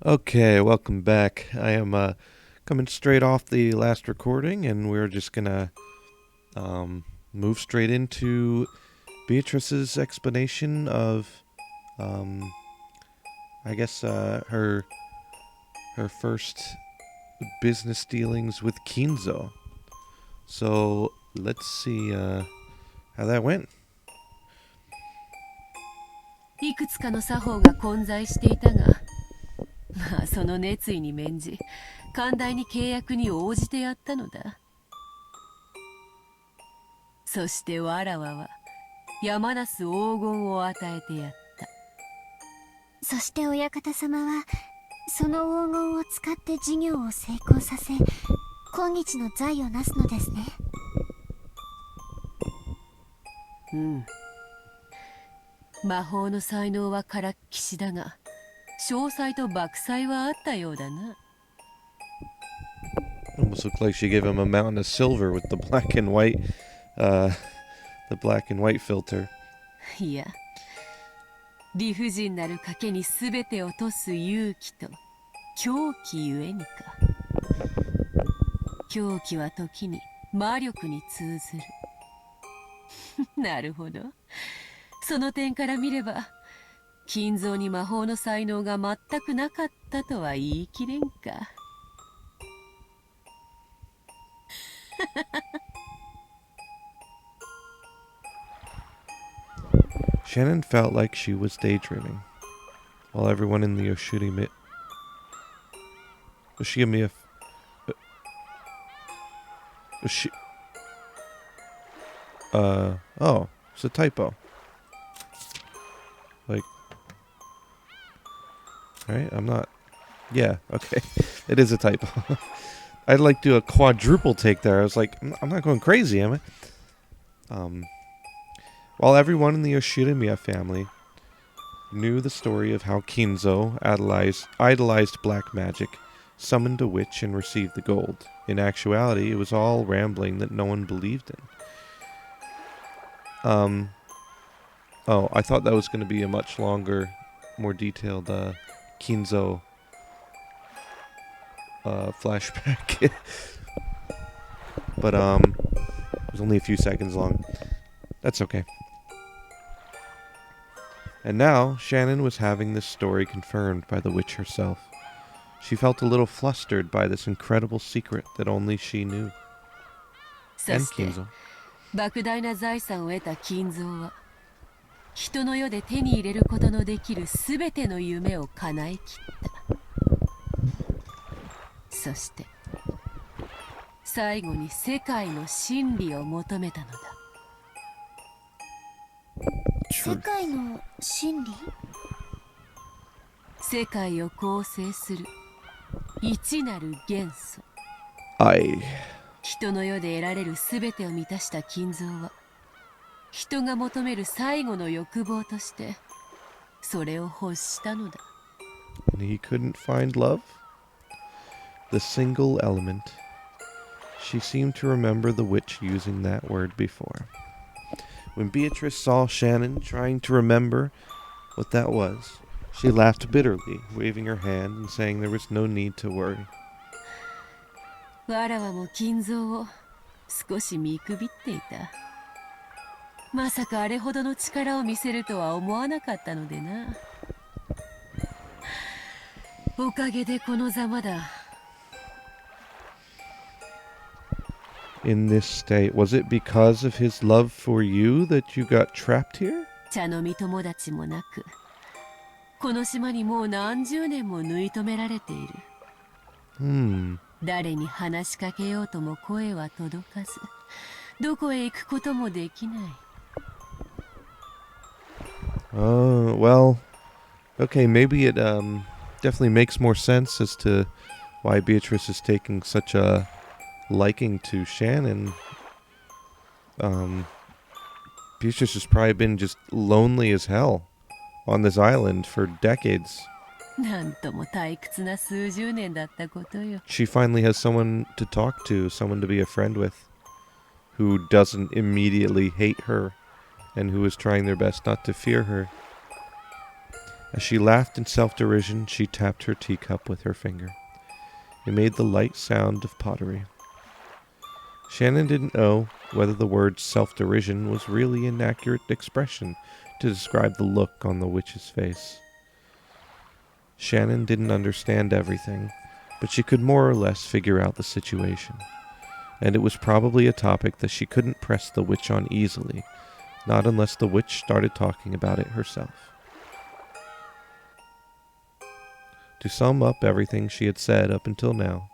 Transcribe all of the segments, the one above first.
Okay, welcome back. I am coming straight off the last recording, and we're just gonna move straight into Beatrice's explanation of, um, I guess, her first business dealings with Kinzo. So let's see how that went. いくつかの作法が混在していたが、まあその熱意に免じ寛大に契約に応じてやったのだ。そしてわらわは山なす黄金を与えてやった。そして親方様はその黄金を使って事業を成功させ、今日の財をなすのですね。うん。魔法の才能はからっきしだが、商才と莫才はあったようだな。Almost looked like she gave him a mountain of silver with the black and white, the black and white filter. いや、理不尽なる賭けに全てを賭す勇気と狂気ゆえにか。狂気は時に魔力に通ずる。なるほど。その点から見れば、金蔵に魔法の才能が全くなかったとは言い切れんか。Shannon felt like she was daydreaming, while everyone in the Oshimiya oh, it's a typo. Like, right? I'm not. Yeah, okay. It is a typo. I'd like do a quadruple take there. I was like, I'm not going crazy, am I? While everyone in the Yoshirimiya family knew the story of how Kinzo idolized black magic, summoned a witch, and received the gold. In actuality, it was all rambling that no one believed in. Oh, I thought that was going to be a much longer, more detailed Kinzo flashback. But it was only a few seconds long. That's okay. And now, Shannon was having this story confirmed by the witch herself. She felt a little flustered by this incredible secret that only she knew. And Kinzo. 莫大な財産を得た金蔵は、人の世で手に入れることのできるすべての夢を叶えきった。そして、最後に世界の真理を求めたのだ。世界の真理？世界を構成する一なる元素。人の世で得られるすべてを満たした金蔵は、人が求める最後の欲望としてそれを欲したのだ。 And he couldn't find love? The single element. She seemed to remember the witch using that word before. When Beatrice saw Shannon trying to remember what that was, she laughed bitterly, waving her hand and saying there was no need to worry. わらわも金蔵を少し見くびっていた。まさかあれほどの力を見せるとは思わなかったのでな。おかげでこのざまだ。In this state, was it because of his love for you that you got trapped here? 茶飲み友達もなく、この島にもう何十年も縫い止められている。誰に話しかけようとも声は届かず、どこへ行くこともできない。Well, okay, maybe it definitely makes more sense as to why Beatrice is taking such a liking to Shannon. Beatrice has probably been just lonely as hell on this island for decades. なんとも退屈な数十年だったことよ。 She finally has someone to talk to, someone to be a friend with, who doesn't immediately hate her and who is trying their best not to fear her. As she laughed in self-derision, she tapped her teacup with her finger. It made the light sound of pottery. Shannon didn't know whether the word self-derision was really an accurate expression to describe the look on the witch's face. Shannon didn't understand everything, but she could more or less figure out the situation. And it was probably a topic that she couldn't press the witch on easily, not unless the witch started talking about it herself. To sum up everything she had said up until now,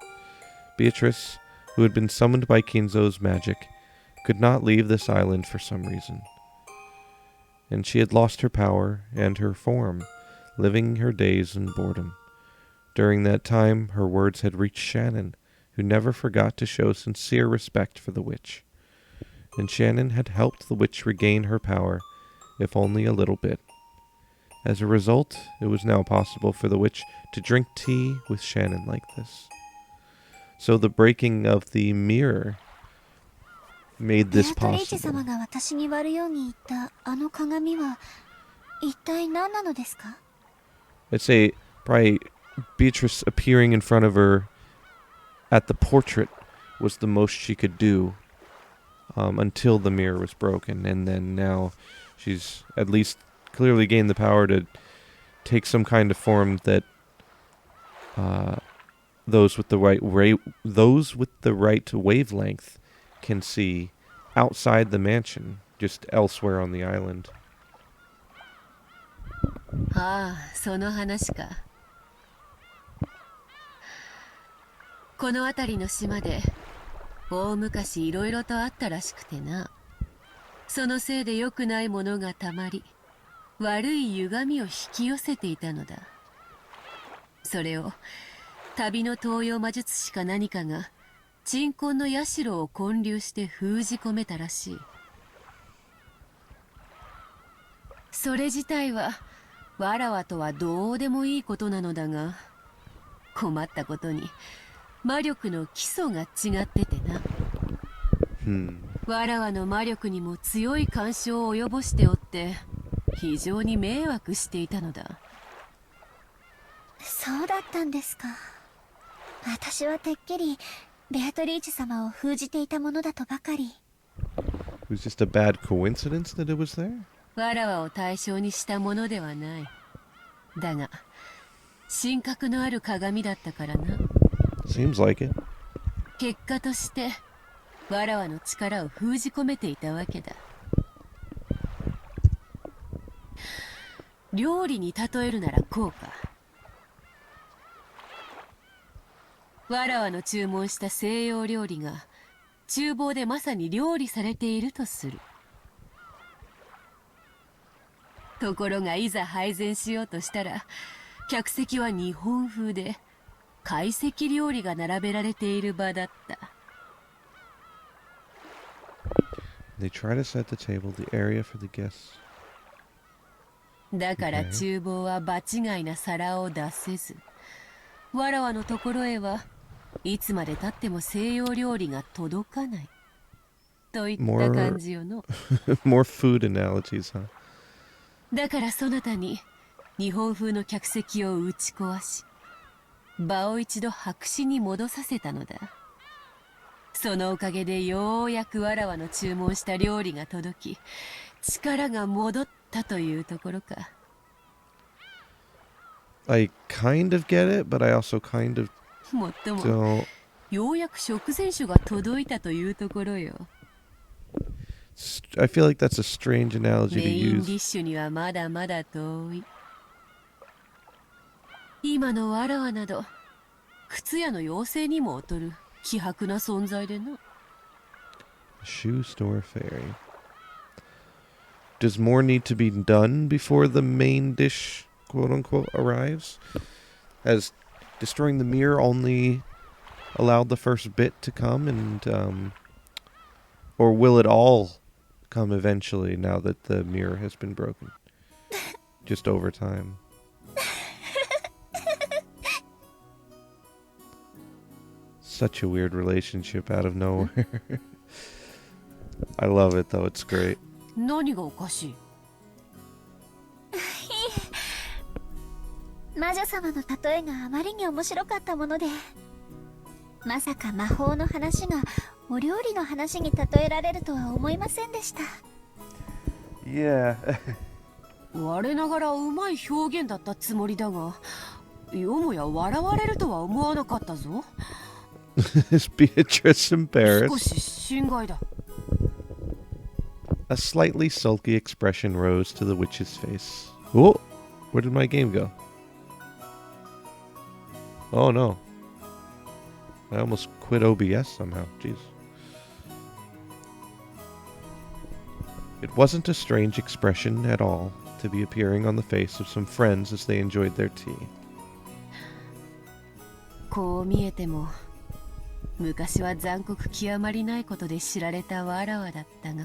Beatrice, who had been summoned by Kinzo's magic, could not leave this island for some reason. And she had lost her power and her form, living her days in boredom. During that time, her words had reached Shannon, who never forgot to show sincere respect for the witch. And Shannon had helped the witch regain her power, if only a little bit. As a result, it was now possible for the witch to drink tea with Shannon like this. So the breaking of the mirror made this possible. 様が私に割るように言ったあの鏡は一体何なのですか? I'd say probably Beatrice appearing in front of her at the portrait was the most she could do until the mirror was broken, and then now she's at least clearly gained the power to take some kind of form that those with the right wavelength can see outside the mansion, just elsewhere on the island. ああ、その話か。この辺りの島で大昔いろいろとあったらしくてな。そのせいで良くないものがたまり、悪い歪みを引き寄せていたのだ。それを旅の東洋魔術師か何かが鎮魂の社を建立して封じ込めたらしい。それ自体はわらわとはどうでもいいことなのだが、困ったことに魔力の基礎が違っててな。わらわの魔力にも強い干渉を及ぼしておって、非常に迷惑していたのだ。そうだったんですか。私はてっきりベアトリーチェ様を封じていたものだとばかり。It was just a bad coincidence that it was there? わらわを対象にしたものではない。だが、神格のある鏡だったからな。Seems like it. 結果として、わらわの力を封じ込めていたわけだ。料理に例えるならこうか。わらわの注文した西洋料理が厨房でまさに料理されているとする。ところがいざ配膳しようとしたら、客席は日本風で懐石料理が並べられている場だった。They try to set the table, the area for the guests. だから厨房は場違いな皿を出せず、わらわのところへはいつまで経っても西洋料理が届かないといった感じよの。More food analogies, huh? だからそなたに日本風の客席を打ち壊し、場を一度白紙に戻させたのだ。そのおかげでようやくわらわの注文した料理が届き、力が戻ったというところか。I kind of get it, but I also kind of もっとも don't. ようやく食前酒が届いたというところよ。I feel like that's a strange analogy メ to インディ use. ッシュにはまだまだ遠い。今のわらわなど靴屋の妖精にも劣る希薄な存在でな。 Shoe store fairy. Does more need to be done before the main dish, quote unquote, arrives? Has destroying the mirror only allowed the first bit to come, and or will it all come eventually now that the mirror has been broken? Just over time. Such a weird relationship out of nowhere. I love it though, it's great. 何がおかしい？魔女様の例えがあまりに面白かったもので、まさか魔法の話がお料理の話に例えられるとは思いませんでした。Yeah. 我ながらうまい表現だったつもりだが、よもや笑われるとは思わなかったぞ。Is Beatrice 少 embarrassed? し心外だ。A slightly sulky expression rose to the witch's face. Oh, where did my game go? Oh no. I almost quit OBS somehow. Jeez. It wasn't a strange expression at all to be appearing on the face of some friends as they enjoyed their tea. こう見えても、昔は残酷極まりないことで知られたわらわだったが。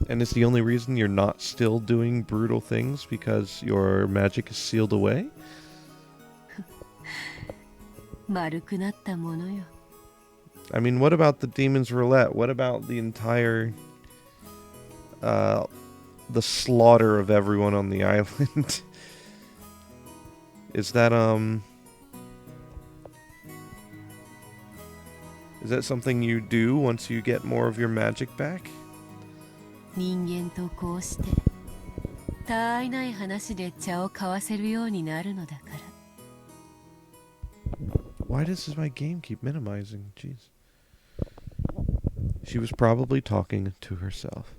And is the only reason you're not still doing brutal things because your magic is sealed away? 丸くなったものよ。I mean, what about the Demon's Roulette? What about the entire, the slaughter of everyone on the island? Is that something you do once you get more of your magic back? 人間とこうしてたわいない話で茶を交わせるようになるのだから。 Why does my game keep minimizing? Jeez. She was probably talking to herself.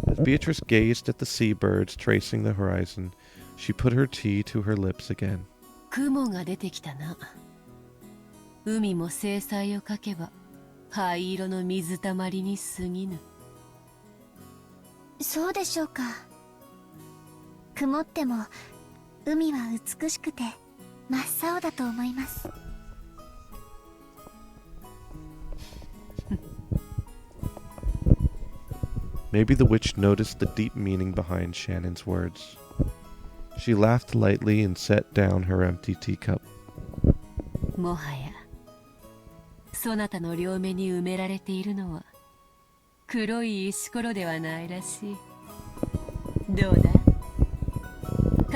As Beatrice gazed at the seabirds tracing the horizon, she put her tea to her lips again. 雲が出てきたな。海も制裁をかけば灰色の水たまりに過ぎぬ。そうでしょうか。曇っても海は美しくて真っ青だと思います。Maybe the witch noticed the deep meaning behind Shannon's words. She laughed lightly and set down her empty teacup. もはやそなたの両目に埋められているのは黒い石ころではないらしい。どうだ、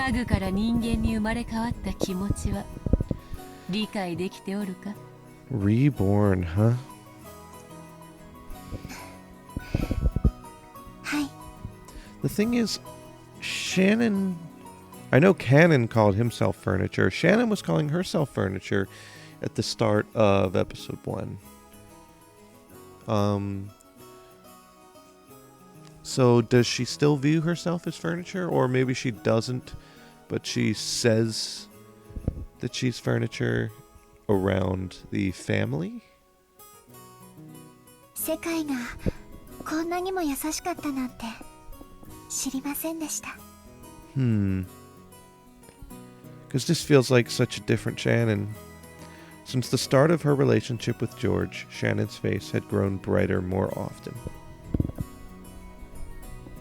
家具から人間に生まれ変わった気持ちは理解できておるか？ Reborn, huh? はい。 The thing is, Shannon... I know Kanon called himself furniture. Shannon was calling herself furniture at the start of episode 1. So does she still view herself as furniture? Or maybe she doesn't, but she says that she's furniture around the family? 世界がこんなにも優しかったなんて知りませんでした。Because this feels like such a different Shannon. Since the start of her relationship with George, Shannon's face had grown brighter more often.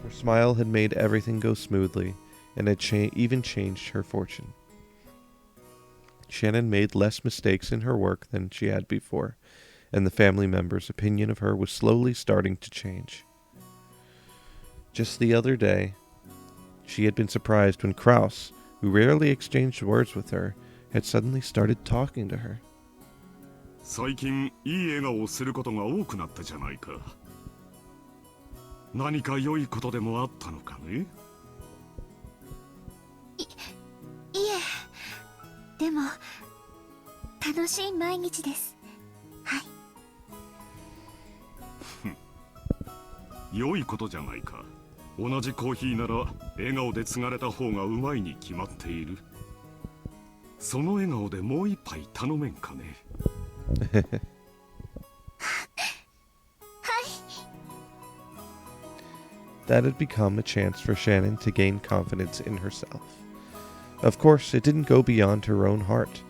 Her smile had made everything go smoothly, and had even changed her fortune. Shannon made less mistakes in her work than she had before, and the family members' opinion of her was slowly starting to change. Just the other day, she had been surprised when Kraus, who rarely exchanged words with her, had suddenly started talking to her. 最近いい笑顔をすることが多くなったじゃないか。何か良いことでもあったのかね。いえ、でも楽しい毎日です。はい。良いことじゃないか。同じコーヒーなら笑顔で継がれた方がうまいに決まっている。その笑顔でもう一杯頼めんかね。That had become a chance for Shannon to gain confidence in herself. Of course, it didn't go beyond her own heart,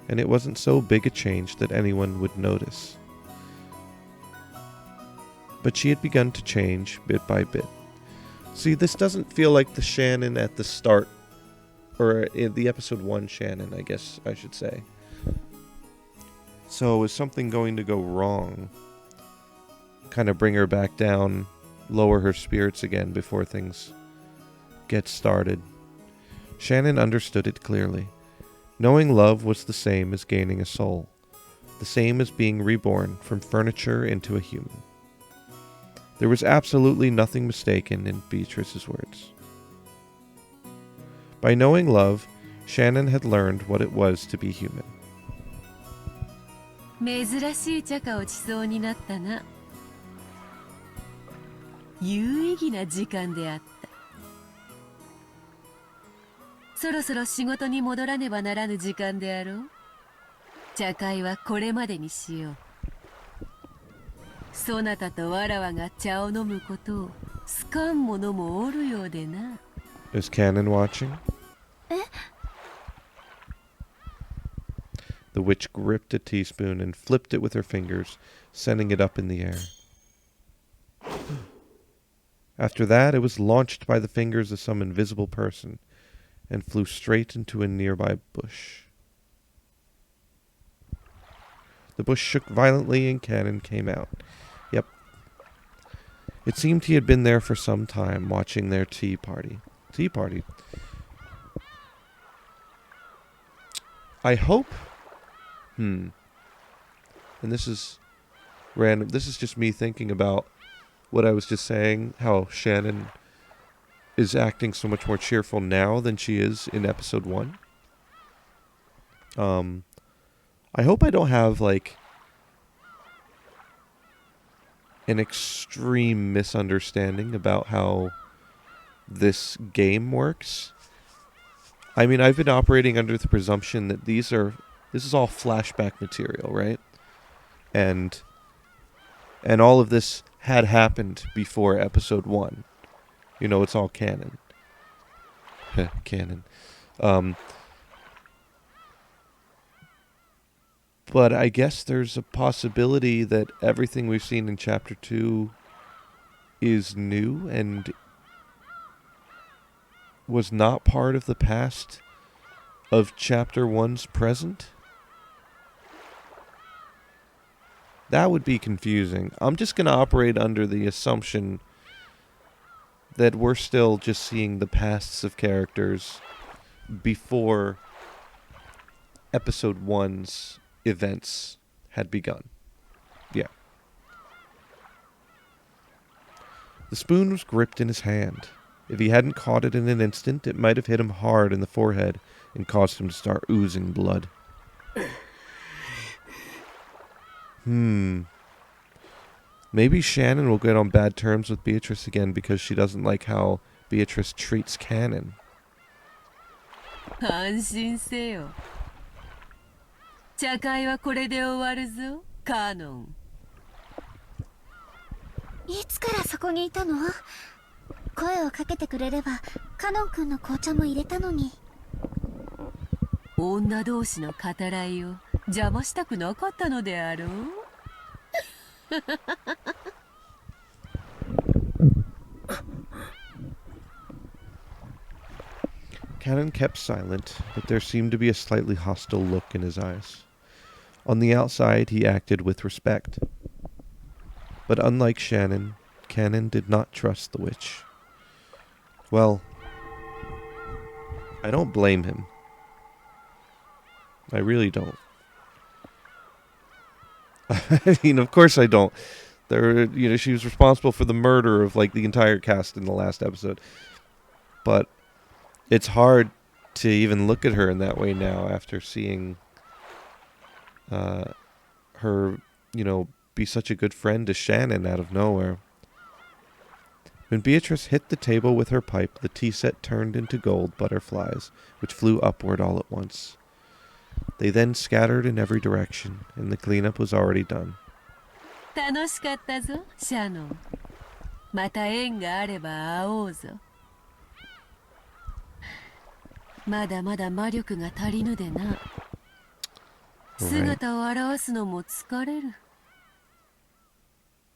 and it wasn't so big a change that anyone would notice. But she had begun to change bit by bit. See, this doesn't feel like the Shannon at the start, or in the episode 1 Shannon, I guess I should say. So is something going to go wrong? Kind of bring her back down, lower her spirits again before things get started. Shannon understood it clearly. Knowing love was the same as gaining a soul, the same as being reborn from furniture into a human. There was absolutely nothing mistaken in Beatrice's words. By knowing love, Shannon had learned what it was to be human. 珍しい茶化をちそうになったな。有意義な時間であった。そろそろ仕事に戻らねばならぬ時間であろう。茶会はこれまでにしよう。そなたとわらわが茶を飲むことを好かん者もおるようでな。Is Kanon watching? The witch gripped a teaspoon and flipped it with her fingers, sending it up in the air. After that, it was launched by the fingers of some invisible person and flew straight into a nearby bush. The bush shook violently and Kanon came out. Yep. It seemed he had been there for some time, watching their tea party. Tea party. I hope... And this is random. This is just me thinking about what I was just saying, how Shannon is acting so much more cheerful now than she is in episode 1. I hope I don't have, like, an extreme misunderstanding about how this game works. I mean, I've been operating under the presumption that this is all flashback material, right? And all of this had happened before episode 1. You know, it's all canon. Canon. But I guess there's a possibility that everything we've seen in chapter 2 is new and was not part of the past of chapter 1's present. That would be confusing. I'm just going to operate under the assumption that we're still just seeing the pasts of characters before episode 1's events had begun. Yeah. The spoon was gripped in his hand. If he hadn't caught it in an instant, it might have hit him hard in the forehead and caused him to start oozing blood. Maybe Shannon will get on bad terms with Beatrice again because she doesn't like how Beatrice treats Kanon. 安心せよ。茶会はこれで終わるぞ、カノン。いつからそこにいたの？声をかけてくれればカノン君の紅茶も入れたのに。女同士の語らいを邪魔したくなかったのであろう。Kanon kept silent, but there seemed to be a slightly hostile look in his eyes. On the outside, he acted with respect. But unlike Shannon, Kanon did not trust the witch. Well, I don't blame him. I really don't. I mean, of course I don't. She was responsible for the murder of, like, the entire cast in the last episode. But it's hard to even look at her in that way now after seeing her, be such a good friend to Shannon out of nowhere. When Beatrice hit the table with her pipe, the tea set turned into gold butterflies, which flew upward all at once. They then scattered in every direction, and the cleanup was already done. 楽しかったぞ、シャノン。また縁があれば会おうぞ。まだまだ魔力が足りぬでな。姿を現すのも疲れる。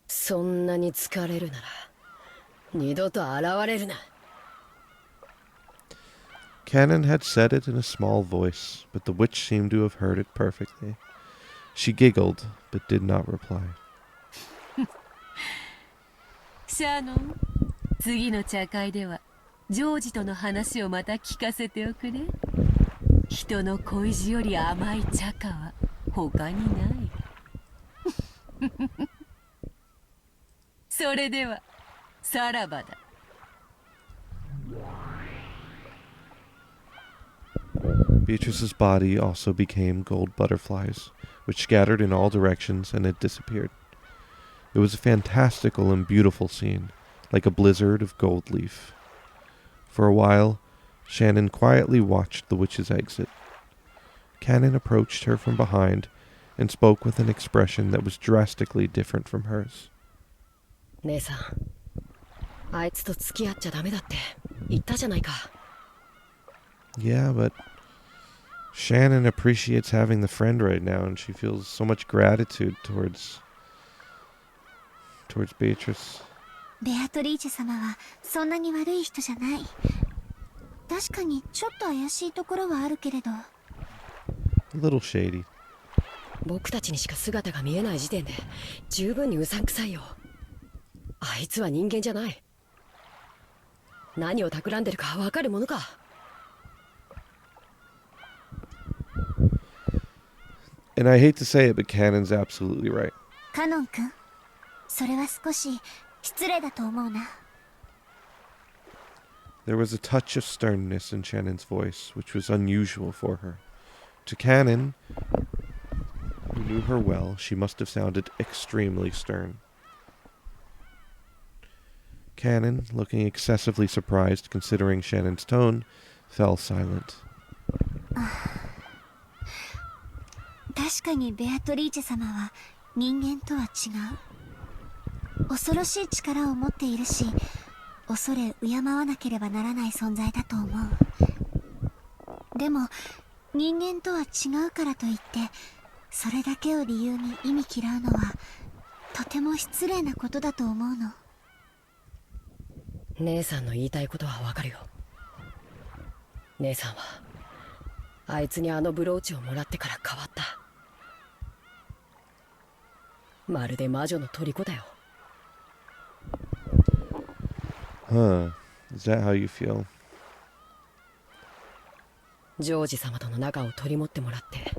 そんなに疲れるなら二度と現れるな。Kanon had said it in a small voice, but the witch seemed to have heard it perfectly. She giggled, but did not reply. シャノン、次の茶会ではジョージとの話をまた聞かせておくれ。人の恋路より甘い茶花は他にない。それではさらばだ。Beatrice's body also became gold butterflies, which scattered in all directions and had disappeared. It was a fantastical and beautiful scene, like a blizzard of gold leaf. For a while, Shannon quietly watched the witch's exit. Kanon approached her from behind and spoke with an expression that was drastically different from hers. 姉さん、あいつと付き合っちゃダメだって言ったじゃないか。Yeah, but Shannon appreciates having the friend right now, and she feels so much gratitude towards Beatrice. ベアトリーチェ様はそんなに悪い人じゃない。確かにちょっと怪しいところはあるけれど。A little shady. 僕たちにしか姿が見えない時点で十分にうさんくさいよ。あいつは人間じゃない。何を企んでるかわかるものか。And I hate to say it, but Kanon's absolutely right. カノン君、それは少し失礼だと思うな。There was a touch of sternness in Shannon's voice, which was unusual for her. To Kanon, who knew her well, she must have sounded extremely stern. Kanon, looking excessively surprised considering Shannon's tone, fell silent. 確かにベアトリーチェ様は人間とは違う。恐ろしい力を持っているし、恐れ敬わなければならない存在だと思う。でも人間とは違うからといってそれだけを理由に忌み嫌うのはとても失礼なことだと思うの。姉さんの言いたいことはわかるよ。姉さんはあいつにあのブローチをもらってから変わった。まるで魔女の虜だよ。Huh. Is that how you feel? ジョージ様との仲を取り持ってもらって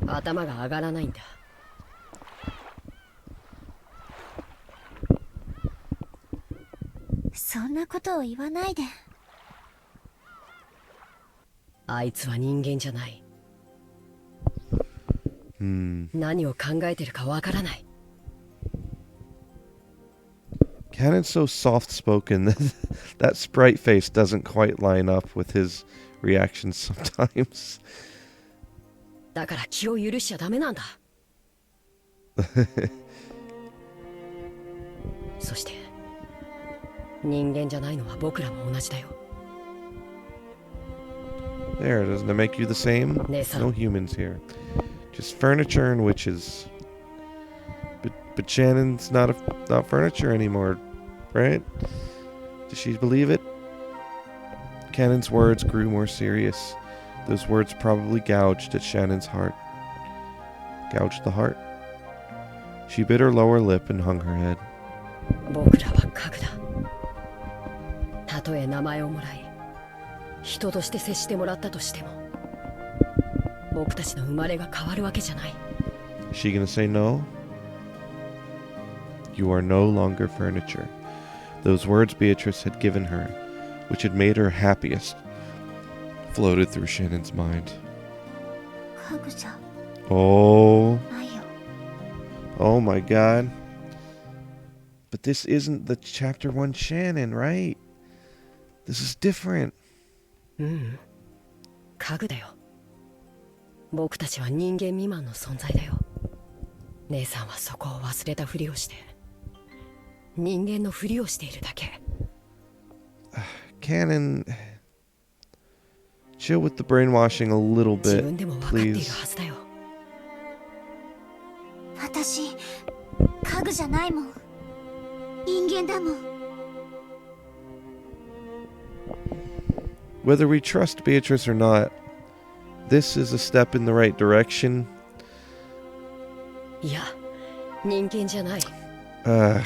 頭が上がらないんだ。そんなことを言わないで。あいつは人間じゃない。何を考えてるかわからない。Kanon's so soft-spoken that that sprite face doesn't quite line up with his reactions sometimes. だから気を許しちゃダメなんだ。そして人間じゃないのは僕らも同じだよ。There, doesn't it make you the same? Nessa. No humans here. Just furniture and witches. But Shannon's not furniture anymore, right? Does she believe it? Kanon's words grew more serious. Those words probably gouged at Shannon's heart. Gouged the heart. She bit her lower lip and hung her head. 僕らは核だ。たとえ名前をもらい人として接してもらったとしても僕たちの生まれが変わるわけじゃない。 Is she gonna say no? You are no longer furniture. Those words Beatrice had given her, which had made her happiest, floated through Shannon's mind. 家具じゃ Oh, ないよ。 oh my god. But this isn't the chapter 1 Shannon, right? This is different. 家具だよ。僕たちは人間未満の存在だよ。姉さんはそこを忘れたふりをして人間のふりをしているだけ。Kanon, chill with the brainwashing a little 自 bit, 分でも分かっている please. はずだよ。私家具じゃないもん。人間だもん。 Whether we trust Beatrice or not, this is a step in the right direction. いや人間じゃない。 Ugh.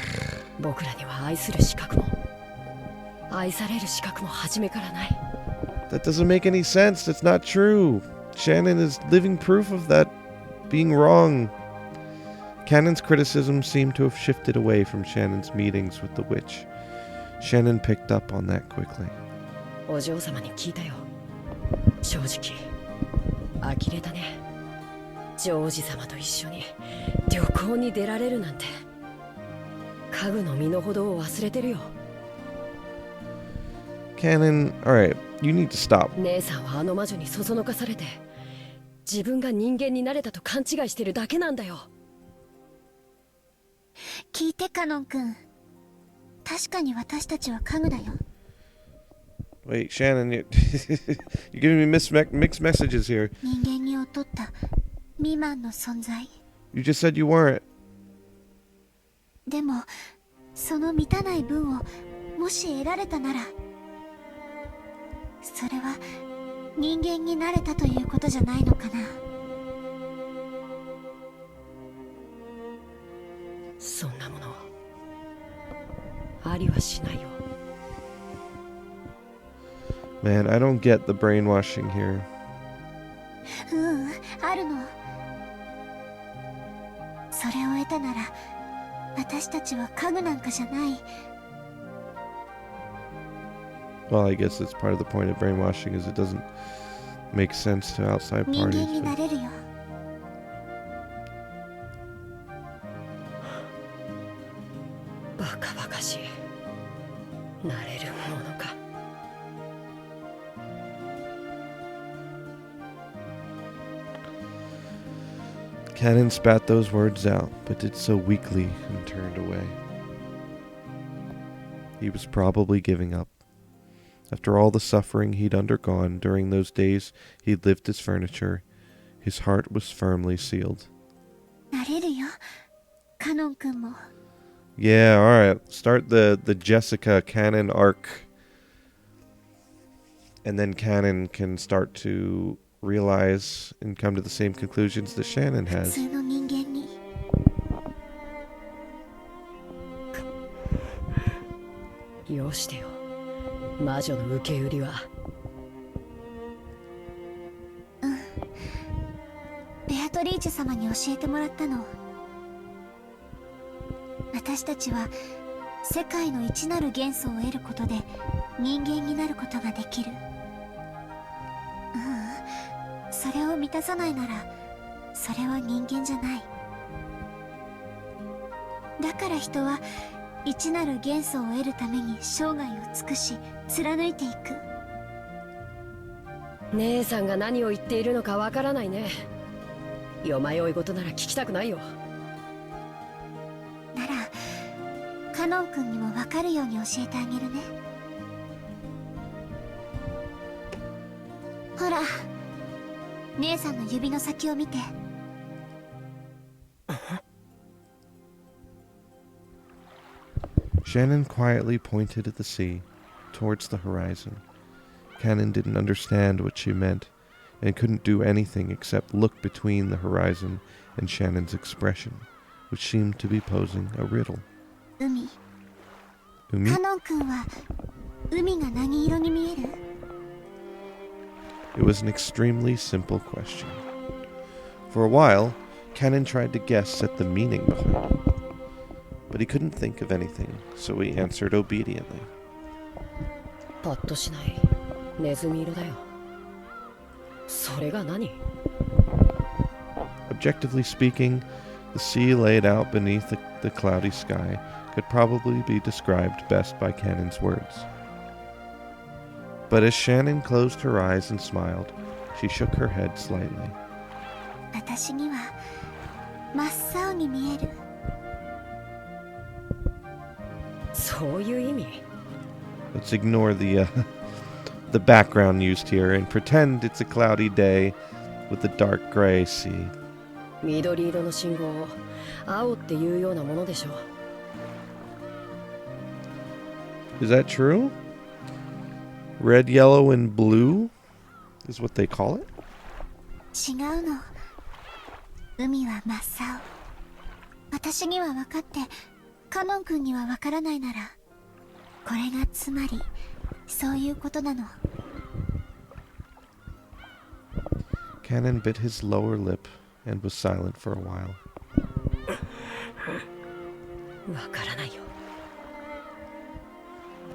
僕らには愛する資格も愛される資格も初めからない。 That doesn't make any sense. That's not true. Shannon is living proof of that being wrong. Kanon's criticism seemed to have shifted away from Shannon's meetings with the witch. Shannon picked up on that quickly. お嬢様に聞いたよ。正直呆れたね。ジョージ様と一緒に旅行に出られるなんて。家具の身の程を忘れてるよ。 Kanon, alright, you need to stop. 姉さんはあの魔女にそそのかされて自分が人間になれたと勘違いしてるだけなんだよ。聞いてカノン君、確かに私たちは家具だよ。 Wait, Shannon, you're giving me mixed messages here. 人間に劣った未満の存在。 You just said you weren't. でもその満たない分をもし得られたなら、それは人間になれたということじゃないのかな。そんなものありはしないよ。 Man, I don't get the brainwashing here. あるの。それを得たなら私たちは家具なんかじゃない。 Well, I guess that's part of the point of brainwashing is it doesn't make sense to outside 人 parties. 間にな But れるよ。バカバカしい。なれるものか。 Kanon spat those words out, but did so weakly and turned away. He was probably giving up. After all the suffering he'd undergone during those days he'd lived as furniture, his heart was firmly sealed. なれるよ、カノン君も。 Yeah, alright. Start the Jessica Kanon arc. And then Kanon can start to realize and come to the same conclusions that Shannon 普 has. 通の人間に。よしてよ、魔女の受け売りは。ベアトリーチェ様に教えてもらったの。私たちは世界の一なる元素を得ることで人間になることができる。それを満たさないならそれは人間じゃない。だから人は一なる元素を得るために生涯を尽くし貫いていく。姉さんが何を言っているのかわからないね。よまよい事なら聞きたくないよ。ならカノン君にも分かるように教えてあげるね。ほら、姉さんの指の先を見て。 Shannon quietly pointed at the sea, towards the horizon. Kanon didn't understand what she meant, and couldn't do anything except look between the horizon and Shannon's expression, which seemed to be posing a riddle. 海。 Umi? カノン君は海が何色に見える？ It was an extremely simple question. For a while, Kanon tried to guess at the meaning behind it, but he couldn't think of anything, so he answered obediently. パッとしない。ネズミ色だよ。それが何？ Objectively speaking, the sea laid out beneath the cloudy sky could probably be described best by Kanon's words. But as Shannon closed her eyes and smiled, she shook her head slightly. 私には真っ青に見える。そういう意味？ Let's ignore the background used here and pretend it's a cloudy day with a dark gray sea. 緑色の信号を青っていうようなものでしょう。 Is that true? Red, yellow, and blue is what they call it? 違うの。海は真っ青。私には分かってカノン君には分からないならこれがつまりそういうことなの。 Kanon bit his lower lip and was silent for a while. わからないよ。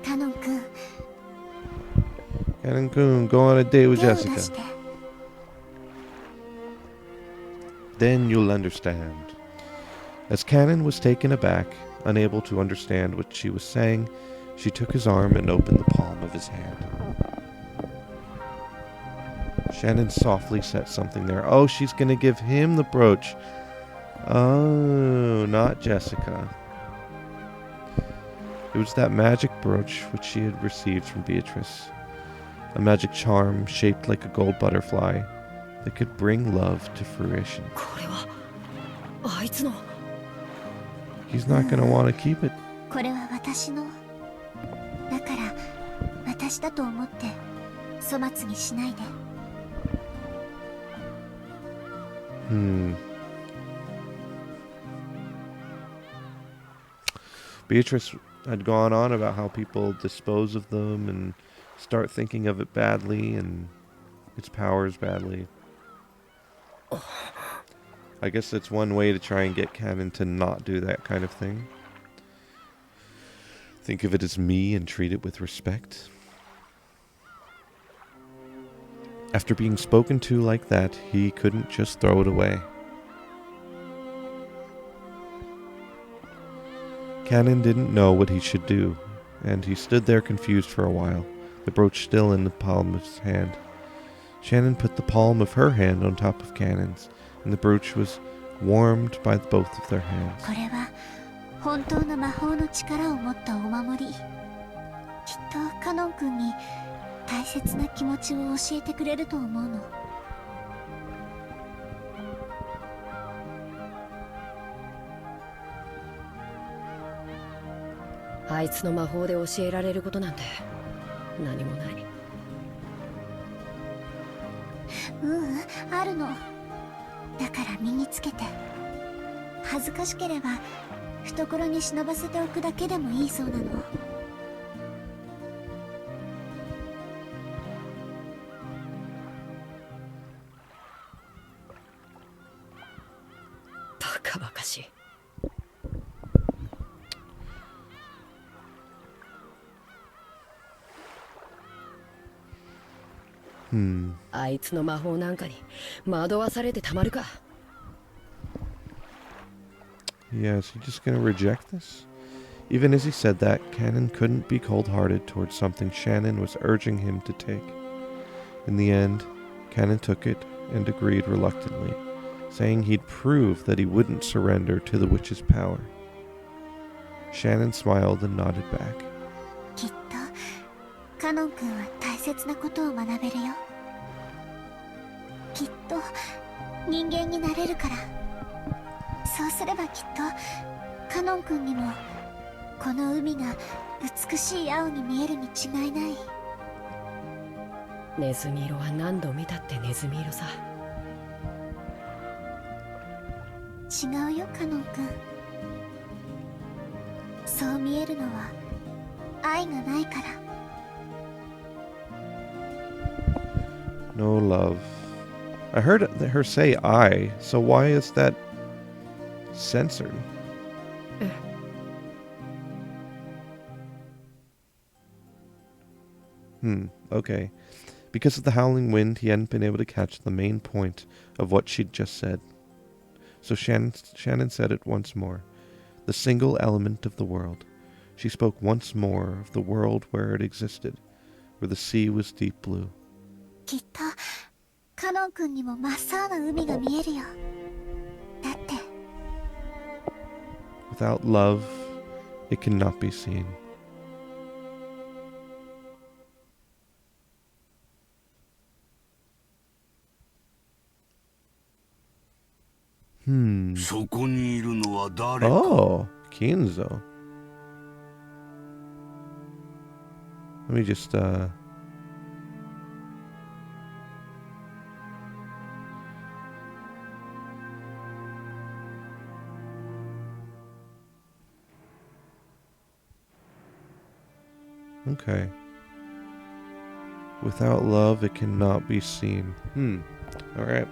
カノン君、 Kanon-kun, go on a date with 手を出 Jessica. して。 Then you'll understand. As Kanon was taken aback, unable to understand what she was saying, she took his arm and opened the palm of his hand. Shannon softly set something there. Oh, she's going to give him the brooch. Oh, not Jessica. It was that magic brooch which she had received from Beatrice. A magic charm shaped like a gold butterfly that could bring love to fruition. これはあいつの。 He's not going to want to keep it. これは私の。だから私だと思って粗末にしないで。 Beatrice had gone on about how people dispose of them and start thinking of it badly and its powers badly. I guess that's one way to try and get Kanon to not do that kind of thing. Think of it as me and treat it with respect. After being spoken to like that, he couldn't just throw it away. Kanon didn't know what he should do, and he stood there confused for a while, the brooch still in the palm of his hand. Shannon put the palm of her hand on top of Kanon's, and the brooch was warmed by both of their hands. これは本当の魔法の力を持ったお守り。きっとカノン君に大切な気持ちを教えてくれると思うの。 あいつの魔法で教えられることなんて何もない。あるの。だから身につけて。恥ずかしければ懐に忍ばせておくだけでもいいそうなの。 バカバカしい。 あいつの魔法なんかに惑わされてたまるか。 Yeah, is he just going to reject this? Even as he said that, Kanon couldn't be cold-hearted towards something Shannon was urging him to take. In the end, Kanon took it and agreed reluctantly, saying he'd prove that he wouldn't surrender to the witch's power. Shannon smiled and nodded back. きっとカノン君は大切なことを学べるよ。きっと人間になれるから。そうすればきっとカノン君にもこの海が美しい青に見えるに違いない。ネズミ色は何度見たってネズミ色さ。違うよカノン君。そう見えるのは愛がないから。 No love. I heard her say I, so why is that censored? Okay. Because of the howling wind, he hadn't been able to catch the main point of what she'd just said. So Shannon said it once more. The single element of the world. She spoke once more of the world where it existed, where the sea was deep blue. きっとカノン君にも真っ青な海が見えるよ。だって Without love, it cannot be seen. Oh, Kinzo. Let me just, Okay. Without love, it cannot be seen. Alright.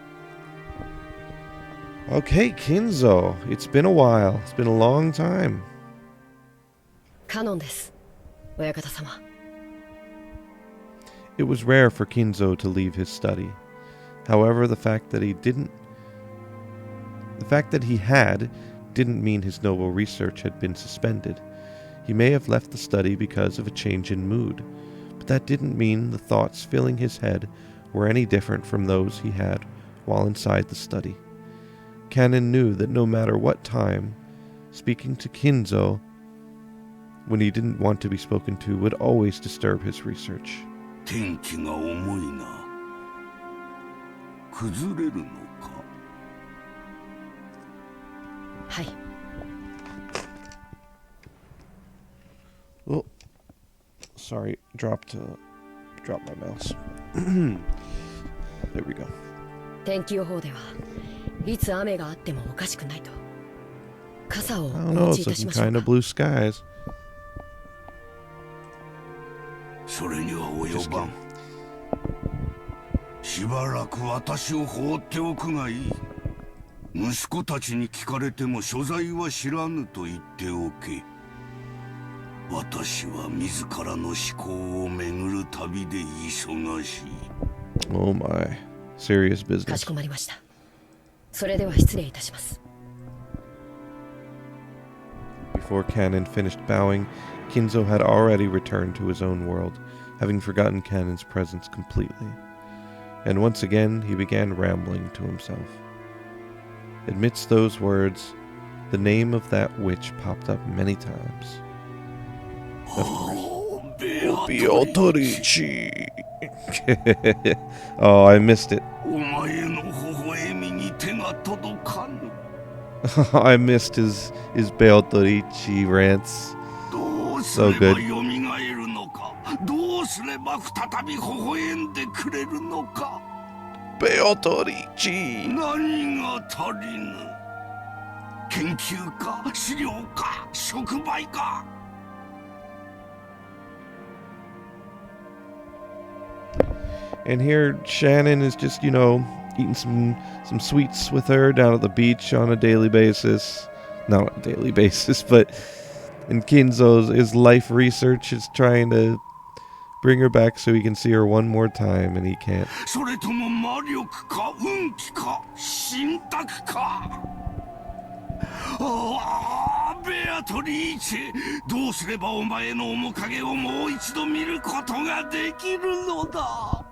Okay, Kinzo. It's been a while. It's been a long time. カノンです、親方様。 It was rare for Kinzo to leave his study. However, the fact that he had didn't mean his noble research had been suspended. He may have left the study because of a change in mood, but that didn't mean the thoughts filling his head were any different from those he had while inside the study. Kanon knew that no matter what time, speaking to Kinzo when he didn't want to be spoken to would always disturb his research. 天気が重いな。崩れるのか。はい。 Oh, sorry, dropped my mouse. There we go. 天気予報ではいつ雨があってもおかしくないと。傘を I お don't know, 持ち it's いたし looking ましょう kind か。 of blue skies. それには及ばん。しばらく私を放っておくがいい。息子たちに聞かれても所在は知らぬと言っておけ。私は自らの思考を巡る旅で忙しい。 Oh my, serious か business. しこまりました。それでは失礼いたします。 Before Kanon finished bowing, Kinzo had already returned to his own world, having forgotten Kanon's presence completely. And once again he began rambling to himself. Amidst those words, the name of that witch popped up many times. Of course. Beatrice. Oh, I missed it. お前の微笑みに手が届かぬ。 I missed his Beatrice rants. どうす So れば good. 蘇るのか。どうすれば再び微笑んでくれるのか。 Beatrice. 何が足りぬ。研究か資料か触媒か。 And here Shannon is just, eating some sweets with her down at the beach on a daily basis. Not on a daily basis, but in his life research is trying to bring her back so he can see her one more time, and he can't. それとも魔力か運気か神託か。ああ、ベアトリーチェ、どうすればお前の面影をもう一度見ることができるのだ。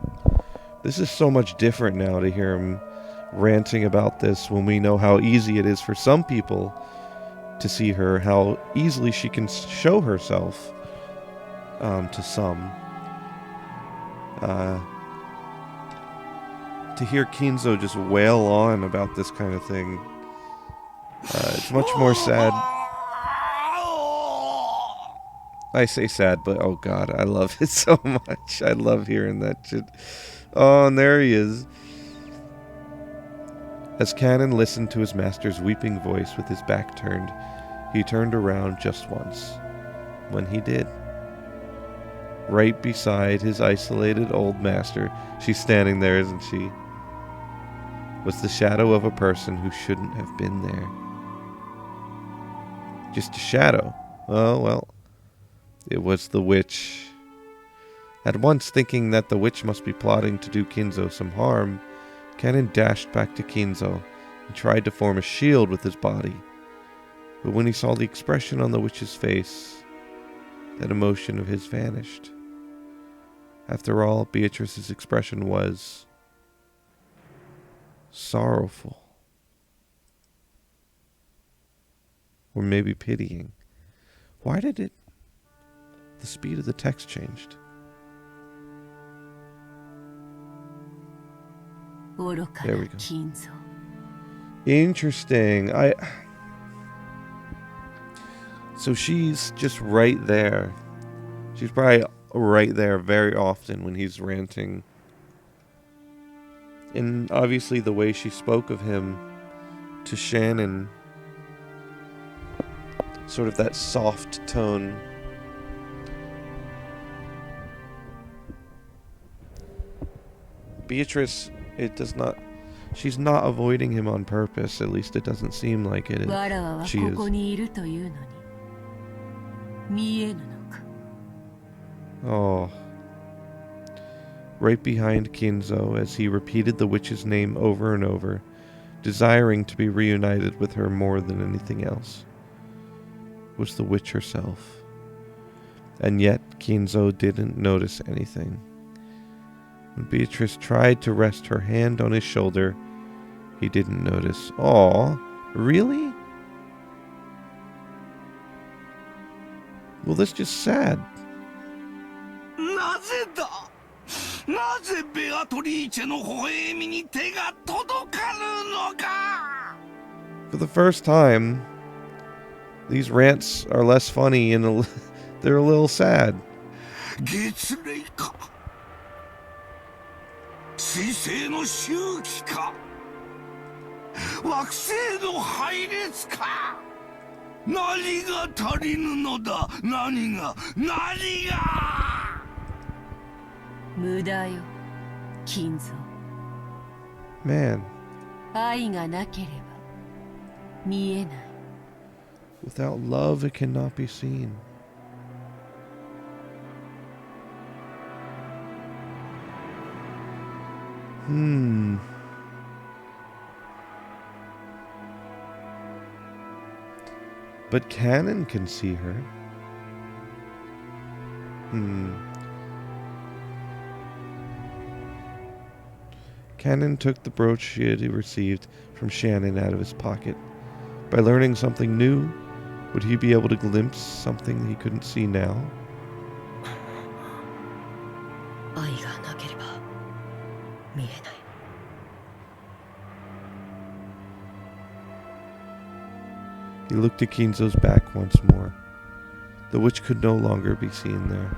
This is so much different now to hear him ranting about this when we know how easy it is for some people to see her, how easily she can show herself to some. To hear Kinzo just wail on about this kind of thing, it's much more sad. I say sad, but oh god, I love it so much. I love hearing that shit. Oh, and there he is. As Kanon listened to his master's weeping voice with his back turned, he turned around just once. When he did, right beside his isolated old master, she's standing there, isn't she? Was the shadow of a person who shouldn't have been there. Just a shadow. Oh, well. It was the witch. At once thinking that the witch must be plotting to do Kinzo some harm, Kanon dashed back to Kinzo and tried to form a shield with his body. But when he saw the expression on the witch's face, that emotion of his vanished. After all, Beatrice's expression was sorrowful. Or maybe pitying. Why did it... The speed of the text changed. 愚か There な we go. 金蔵。 Interesting. So she's just right there. She's probably right there very often when he's ranting. And obviously the way she spoke of him to Shannon, sort of that soft tone, Beatrice, it does not... She's not avoiding him on purpose. At least it doesn't seem like it. わらわは She こ is. こにいるというのに見えぬのか。 Oh. Right behind Kinzo as he repeated the witch's name over and over, desiring to be reunited with her more than anything else, was the witch herself. And yet Kinzo didn't notice anything. When Beatrice tried to rest her hand on his shoulder, he didn't notice. Aw, really? Well, that's just sad. なぜだ、なぜベアトリーチェの微笑みに手が届かぬのか。 For the first time, these rants are less funny and they're a little sad. 月齢か、水星の周期か、惑星の配列か。何が足りぬのだ、何が。無駄よ、金蔵。 Man, 愛がなければ見えない。 without love, it cannot be seen. But Kanon can see her. Kanon took the brooch she had received from Shannon out of his pocket. By learning something new, would he be able to glimpse something he couldn't see now? 愛がなければ見えない。 He looked at Kinzo's back once more. The witch could no longer be seen there.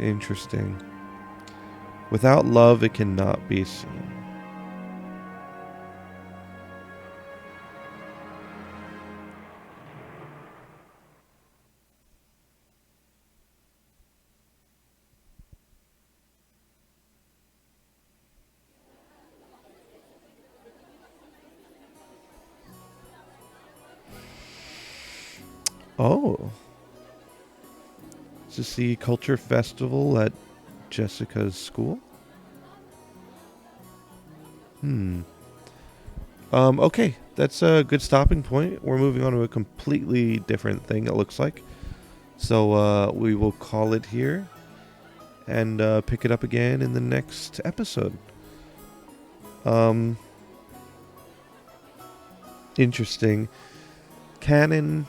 Interesting. Without love, it cannot be seen. Oh. Is this the culture festival at Jessica's school? Okay, that's a good stopping point. We're moving on to a completely different thing, it looks like. So we will call it here and pick it up again in the next episode. Interesting. Kanon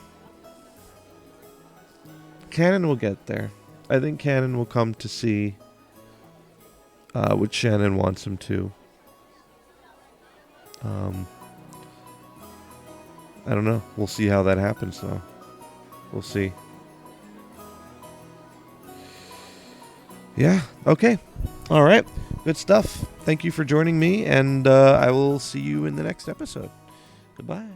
will get there. I think Kanon will come to see what Shannon wants him to. I don't know. We'll see how that happens, though. We'll see. Yeah, okay. All right. Good stuff. Thank you for joining me, and I will see you in the next episode. Goodbye.